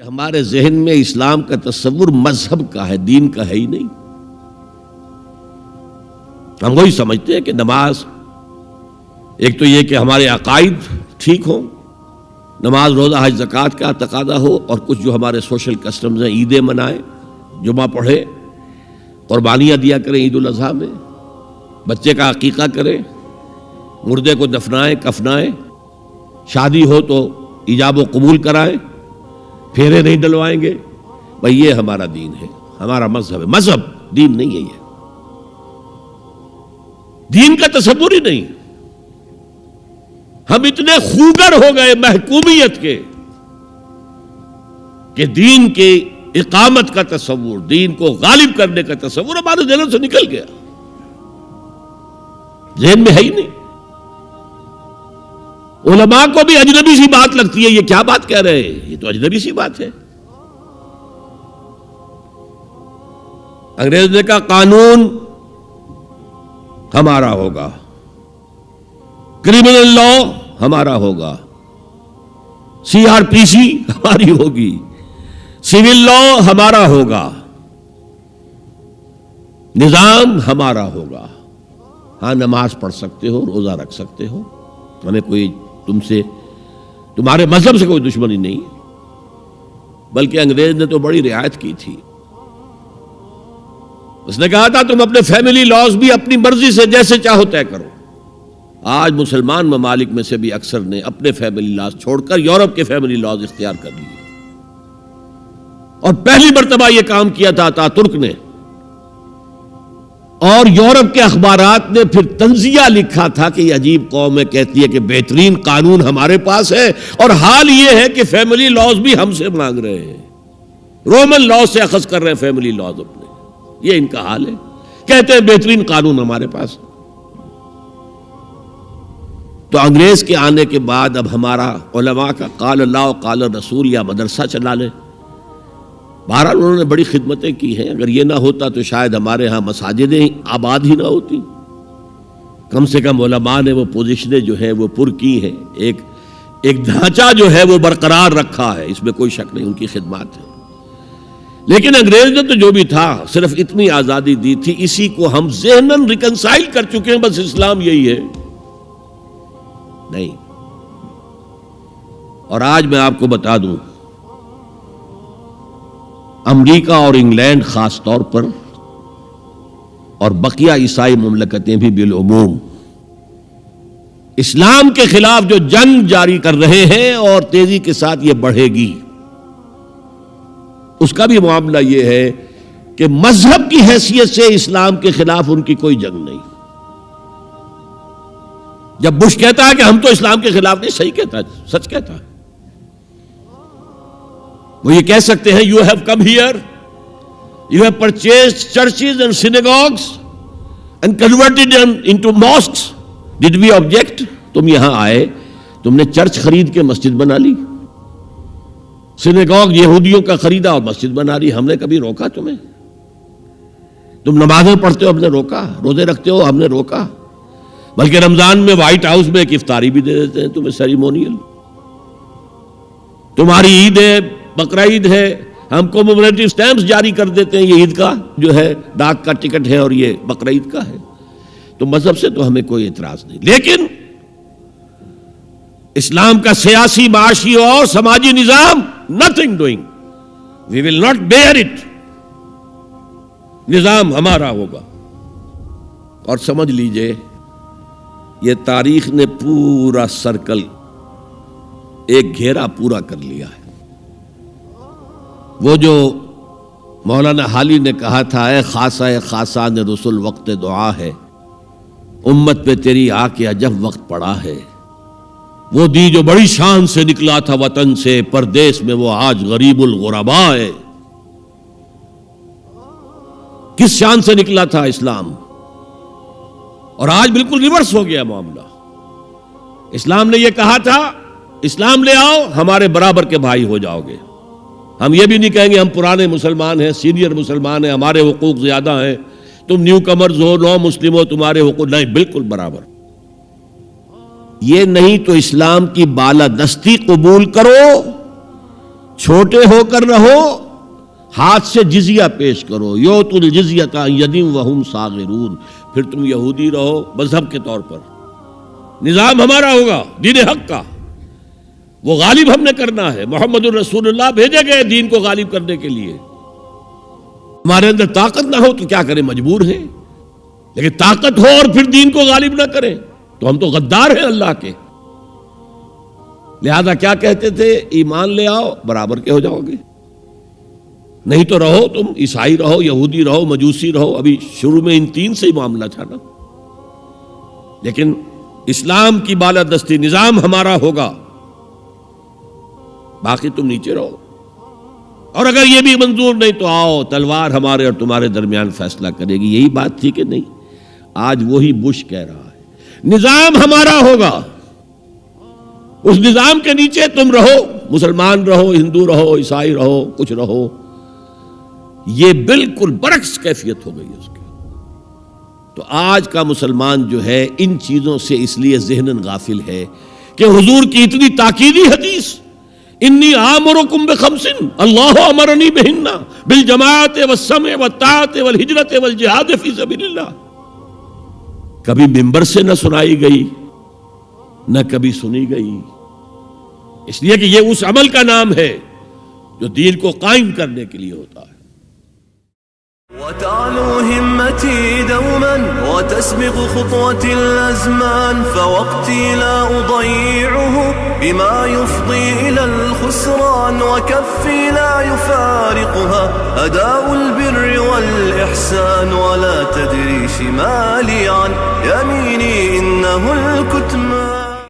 ہمارے ذہن میں اسلام کا تصور مذہب کا ہے، دین کا ہے ہی نہیں۔ ہم وہی سمجھتے ہیں کہ نماز، ایک تو یہ کہ ہمارے عقائد ٹھیک ہوں، نماز روزہ حج زکوٰۃ کا تقاضا ہو، اور کچھ جو ہمارے سوشل کسٹمز ہیں، عیدیں منائیں، جمعہ پڑھے، قربانیاں دیا کریں عید الاضحیٰ میں، بچے کا عقیقہ کریں، مردے کو دفنائیں کفنائیں، شادی ہو تو ایجاب و قبول کرائیں، پھیرے نہیں ڈلوائیں گے۔ بھئی یہ ہمارا دین ہے، ہمارا مذہب ہے۔ مذہب دین نہیں ہے، یہ دین کا تصور ہی نہیں۔ ہم اتنے خوگر ہو گئے محکومیت کے کہ دین کے اقامت کا تصور، دین کو غالب کرنے کا تصور ہمارے ذہنوں سے نکل گیا، ذہن میں ہے ہی نہیں۔ علماء کو بھی اجنبی سی بات لگتی ہے، یہ کیا بات کہہ رہے ہیں، یہ تو اجنبی سی بات ہے۔ انگریز نے کہا قانون ہمارا ہوگا، کرمنل لا ہمارا ہوگا، CRPC ہماری ہوگی، سول لا ہمارا ہوگا، نظام ہمارا ہوگا۔ ہاں نماز پڑھ سکتے ہو، روزہ رکھ سکتے ہو، ہمیں کوئی تم سے، تمہارے مذہب سے کوئی دشمنی نہیں، بلکہ انگریز نے تو بڑی رعایت کی تھی۔ اس نے کہا تھا تم اپنے فیملی لاز بھی اپنی مرضی سے جیسے چاہو طے کرو۔ آج مسلمان ممالک میں سے بھی اکثر نے اپنے فیملی لاز چھوڑ کر یورپ کے فیملی لاز اختیار کر لیے، اور پہلی مرتبہ یہ کام کیا تھا ترک نے، اور یورپ کے اخبارات نے پھر تنزیہ لکھا تھا کہ یہ عجیب قوم ہے، کہتی ہے کہ بہترین قانون ہمارے پاس ہے، اور حال یہ ہے کہ فیملی لاز بھی ہم سے مانگ رہے ہیں، رومن لاز سے اخذ کر رہے ہیں فیملی لاز اپنے۔ یہ ان کا حال ہے، کہتے ہیں بہترین قانون ہمارے پاس۔ تو انگریز کے آنے کے بعد اب ہمارا علماء کا قال اللہ و قال رسول یا مدرسہ چلا لیں۔ بہرحال انہوں نے بڑی خدمتیں کی ہیں، اگر یہ نہ ہوتا تو شاید ہمارے ہاں مساجدیں آباد ہی نہ ہوتی۔ کم سے کم علماء نے وہ پوزیشنیں جو ہیں وہ پر کی ہیں، ایک ڈھانچہ جو ہے وہ برقرار رکھا ہے، اس میں کوئی شک نہیں، ان کی خدمات ہے۔ لیکن انگریز نے تو جو بھی تھا صرف اتنی آزادی دی تھی، اسی کو ہم ذہناً ریکنسائل کر چکے ہیں، بس اسلام یہی ہے نہیں۔ اور آج میں آپ کو بتا دوں، امریکہ اور انگلینڈ خاص طور پر، اور بقیہ عیسائی مملکتیں بھی بالعموم، اسلام کے خلاف جو جنگ جاری کر رہے ہیں، اور تیزی کے ساتھ یہ بڑھے گی، اس کا بھی معاملہ یہ ہے کہ مذہب کی حیثیت سے اسلام کے خلاف ان کی کوئی جنگ نہیں۔ جب بش کہتا ہے کہ ہم تو اسلام کے خلاف نہیں، صحیح کہتا ہے، سچ کہتا ہے۔ وہ یہ کہہ سکتے ہیں you have come here, you have purchased churches and synagogues and converted them into mosques. Did we object? تم یہاں آئے، تم نے چرچ خرید کے مسجد بنا لی، سینیگوگ یہودیوں کا خریدا اور مسجد بنا لی، ہم نے کبھی روکا تمہیں؟ تم نمازیں پڑھتے ہو، ہم نے روکا؟ روزے رکھتے ہو، ہم نے روکا؟ بلکہ رمضان میں وائٹ ہاؤس میں ایک افطاری بھی دے دیتے ہیں تمہیں، سیریمونیل۔ تمہاری عید ہے، بقرہ عید ہے، ہم کو کمیموریٹو سٹیمپس جاری کر دیتے ہیں، یہ عید کا جو ہے ڈاک کا ٹکٹ ہے اور یہ بقرہ عید کا ہے۔ تو مذہب سے تو ہمیں کوئی اعتراض نہیں، لیکن اسلام کا سیاسی، معاشی اور سماجی نظام nothing doing, we will not bear it، نظام ہمارا ہوگا۔ اور سمجھ لیجئے یہ تاریخ نے پورا سرکل، ایک گھیرا پورا کر لیا ہے۔ وہ جو مولانا حالی نے کہا تھا، اے خاصہ خاصان رسول وقت دعا ہے، امت پہ تیری آ کے عجب وقت پڑا ہے، وہ دی جو بڑی شان سے نکلا تھا وطن سے، پردیس میں وہ آج غریب الغرباء ہے۔ کس شان سے نکلا تھا اسلام، اور آج بالکل ریورس ہو گیا معاملہ۔ اسلام نے یہ کہا تھا اسلام لے آؤ، ہمارے برابر کے بھائی ہو جاؤ گے۔ ہم یہ بھی نہیں کہیں گے ہم پرانے مسلمان ہیں، سینئر مسلمان ہیں، ہمارے حقوق زیادہ ہیں، تم نیو کمرز ہو، نو مسلم ہو، تمہارے حقوق نہیں، بالکل برابر۔ یہ نہیں تو اسلام کی بالادستی قبول کرو، چھوٹے ہو کر رہو، ہاتھ سے جزیہ پیش کرو، یؤتوا الجزیۃ عن ید وہم صاغرون، پھر تم یہودی رہو مذہب کے طور پر، نظام ہمارا ہوگا دین حق کا، وہ غالب ہم نے کرنا ہے، محمد الرسول اللہ بھیجے گئے دین کو غالب کرنے کے لیے، ہمارے اندر طاقت نہ ہو تو کیا کریں، مجبور ہیں، لیکن طاقت ہو اور پھر دین کو غالب نہ کریں تو ہم تو غدار ہیں اللہ کے۔ لہذا کیا کہتے تھے، ایمان لے آؤ برابر کے ہو جاؤ گے، نہیں تو رہو تم عیسائی رہو، یہودی رہو، مجوسی رہو۔ ابھی شروع میں ان تین سے ہی معاملہ تھا نا، لیکن اسلام کی بالادستی، نظام ہمارا ہوگا، باقی تم نیچے رہو، اور اگر یہ بھی منظور نہیں تو آؤ تلوار ہمارے اور تمہارے درمیان فیصلہ کرے گی۔ یہی بات تھی کہ نہیں؟ آج وہی بش کہہ رہا ہے نظام ہمارا ہوگا، اس نظام کے نیچے تم رہو، مسلمان رہو، ہندو رہو، عیسائی رہو، کچھ رہو۔ یہ بالکل برعکس کیفیت ہو گئی اس کی۔ تو آج کا مسلمان جو ہے ان چیزوں سے اس لیے ذہناً غافل ہے کہ حضور کی اتنی تاکیدی حدیث، انی آمرکم بخمس اللہ امرنی بہن بالجماعت والسمع والطاعت والہجرت والجہاد فی سبیل اللہ، کبھی ممبر سے نہ سنائی گئی نہ کبھی سنی گئی، اس لیے کہ یہ اس عمل کا نام ہے جو دین کو قائم کرنے کے لیے ہوتا ہے۔ وتعلو همتي دوما وتسبق خطوتي الأزمان، فوقتي لا أضيعه بما يفضي إلى الخسران، وكفي لا يفارقها أداء البر والإحسان، ولا تدري شمالي عن يميني إنه الكتمان.